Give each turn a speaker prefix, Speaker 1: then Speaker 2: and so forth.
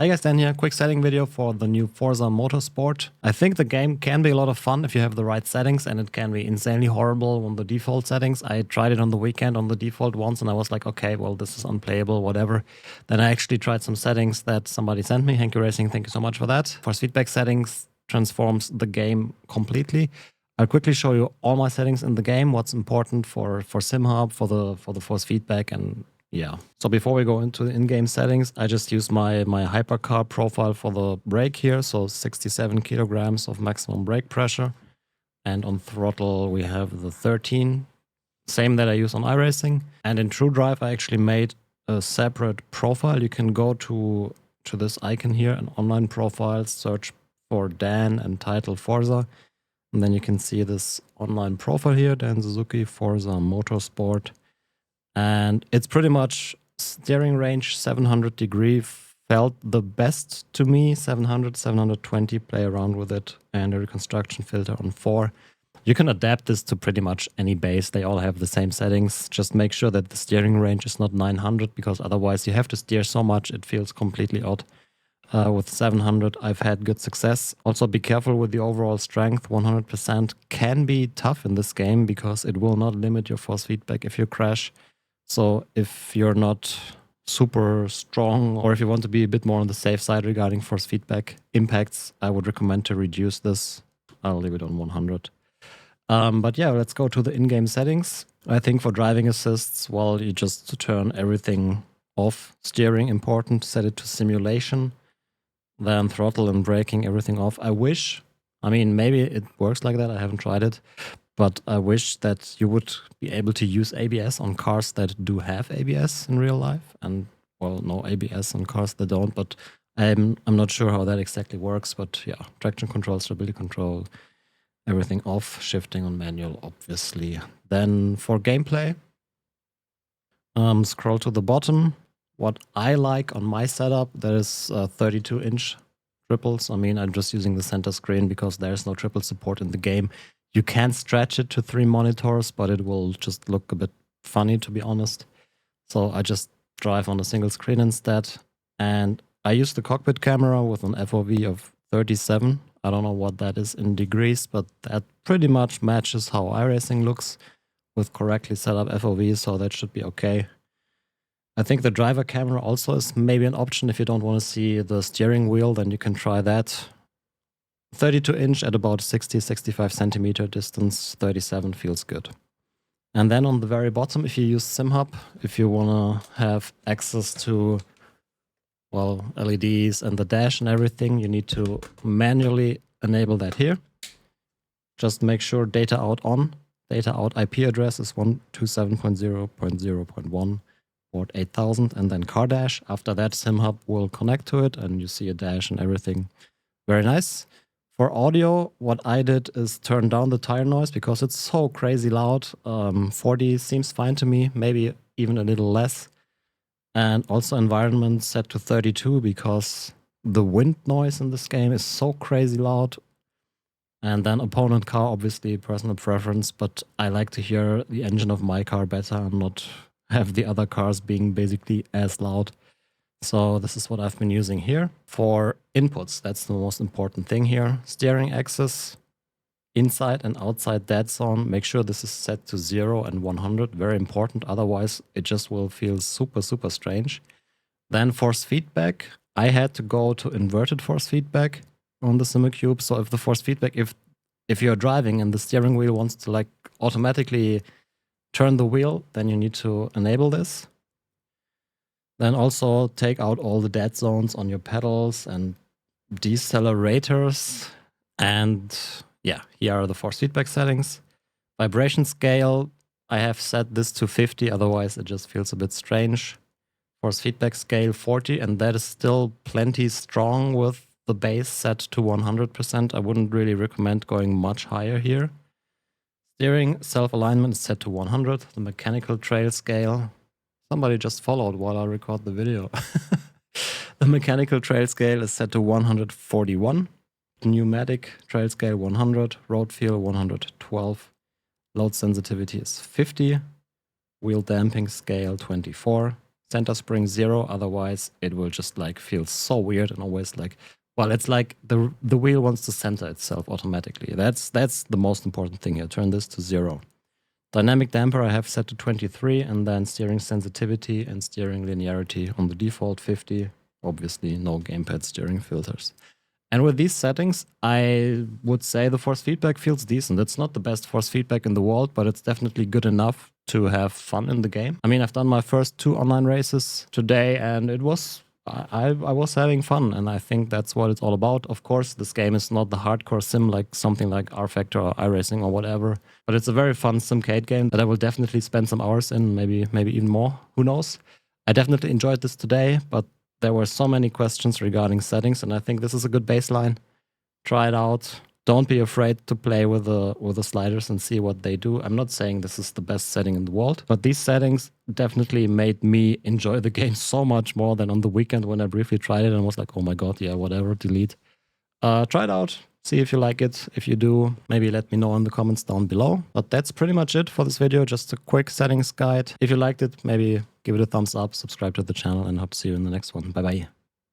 Speaker 1: Hey guys, Dan here. Quick setting video for the new Forza Motorsport. I think the game can be a lot of fun if you have the right settings, and it can be insanely horrible on the default settings. I tried it on the weekend on the default ones and I was like, okay, well, this is unplayable, whatever. Then I actually tried some settings that somebody sent me. iRacing, thank you so much for that. Force feedback settings transforms the game completely. I'll quickly show you all my settings in the game, what's important for Simhub, for the force feedback, and yeah. So before we go into the in-game settings, I just use my hypercar profile for the brake here. So 67 kilograms of maximum brake pressure. And on throttle, we have the 13. Same that I use on iRacing. And in True Drive, I actually made a separate profile. You can go to this icon here, an online profile, search for Dan and title Forza. And then you can see this online profile here, Dan Suzuki, Forza Motorsport. And it's pretty much steering range 700 degree felt the best to me. 700, 720, play around with it. And a reconstruction filter on 4. You can adapt this to pretty much any base. They all have the same settings. Just make sure that the steering range is not 900, because otherwise you have to steer so much it feels completely odd. With 700, I've had good success. Also, be careful with the overall strength. 100% can be tough in this game because it will not limit your force feedback if you crash. So if you're not super strong, or if you want to be a bit more on the safe side regarding force feedback impacts, I would recommend to reduce this. I'll leave it on 100. But yeah, let's go to the in-game settings. I think for driving assists, well, you just turn everything off. Steering, important, set it to simulation. Then throttle and braking, everything off. I mean, maybe it works like that. I haven't tried it. But I wish that you would be able to use ABS on cars that do have ABS in real life. And, well, no ABS on cars that don't. But I'm not sure how that exactly works. But yeah, traction control, stability control, everything off. Shifting on manual, obviously. Then for gameplay, scroll to the bottom. What I like on my setup, there is 32-inch triples. I mean, I'm just using the center screen because there's no triple support in the game. You can stretch it to 3 monitors, but it will just look a bit funny, to be honest. So I just drive on a single screen instead. And I use the cockpit camera with an FOV of 37. I don't know what that is in degrees, but that pretty much matches how iRacing looks with correctly set up FOV, so that should be okay. I think the driver camera also is maybe an option. If you don't want to see the steering wheel, then you can try that. 32-inch at about 60-65 centimeter distance, 37 feels good. And then on the very bottom, if you use Simhub, if you want to have access to, well, LEDs and the dash and everything, you need to manually enable that here. Just make sure data out on. Data out IP address is 127.0.0.1. port 8000, and then car dash. After that, Simhub will connect to it and you see a dash and everything. Very nice. For audio, what I did is turn down the tire noise because it's so crazy loud. 40 seems fine to me, maybe even a little less. And also environment set to 32 because the wind noise in this game is so crazy loud. And then opponent car, obviously personal preference, but I like to hear the engine of my car better and not have the other cars being basically as loud. So this is what I've been using here. For inputs, that's the most important thing here. Steering axis, inside and outside dead zone. Make sure this is set to 0 and 100. Very important, otherwise it just will feel super, super strange. Then force feedback. I had to go to inverted force feedback on the Simucube. So if the force feedback, if you're driving and the steering wheel wants to like automatically turn the wheel, then you need to enable this. Then also take out all the dead zones on your pedals and decelerators. And yeah, here are the force feedback settings. Vibration scale, I have set this to 50, otherwise it just feels a bit strange. Force feedback scale 40, and that is still plenty strong with the base set to 100%. I wouldn't really recommend going much higher here. Steering self-alignment is set to 100. The mechanical trail scale, somebody just followed while I record the video. The mechanical trail scale is set to 141. Pneumatic trail scale 100. Road feel 112. Load sensitivity is 50. Wheel damping scale 24. center spring 0, otherwise it will just like feel so weird and always like, well, it's like the wheel wants to center itself automatically. That's the most important thing here. Turn this to 0. Dynamic damper I have set to 23, and then steering sensitivity and steering linearity on the default 50. Obviously no gamepad steering filters. And with these settings, I would say the force feedback feels decent. It's not the best force feedback in the world, but it's definitely good enough to have fun in the game. I mean, I've done my first 2 online races today, and it was I was having fun, and I think that's what it's all about. Of course, this game is not the hardcore sim like something like R Factor or iRacing or whatever, but it's a very fun simcade game that I will definitely spend some hours in, maybe even more. Who knows? I definitely enjoyed this today, but there were so many questions regarding settings, and I think this is a good baseline. Try it out. Don't be afraid to play with the sliders and see what they do. I'm not saying this is the best setting in the world, but these settings definitely made me enjoy the game so much more than on the weekend when I briefly tried it and was like, oh my god, yeah, whatever, delete. Try it out. See if you like it. If you do, maybe let me know in the comments down below. But that's pretty much it for this video. Just a quick settings guide. If you liked it, maybe give it a thumbs up, subscribe to the channel, and hope to see you in the next one. Bye bye.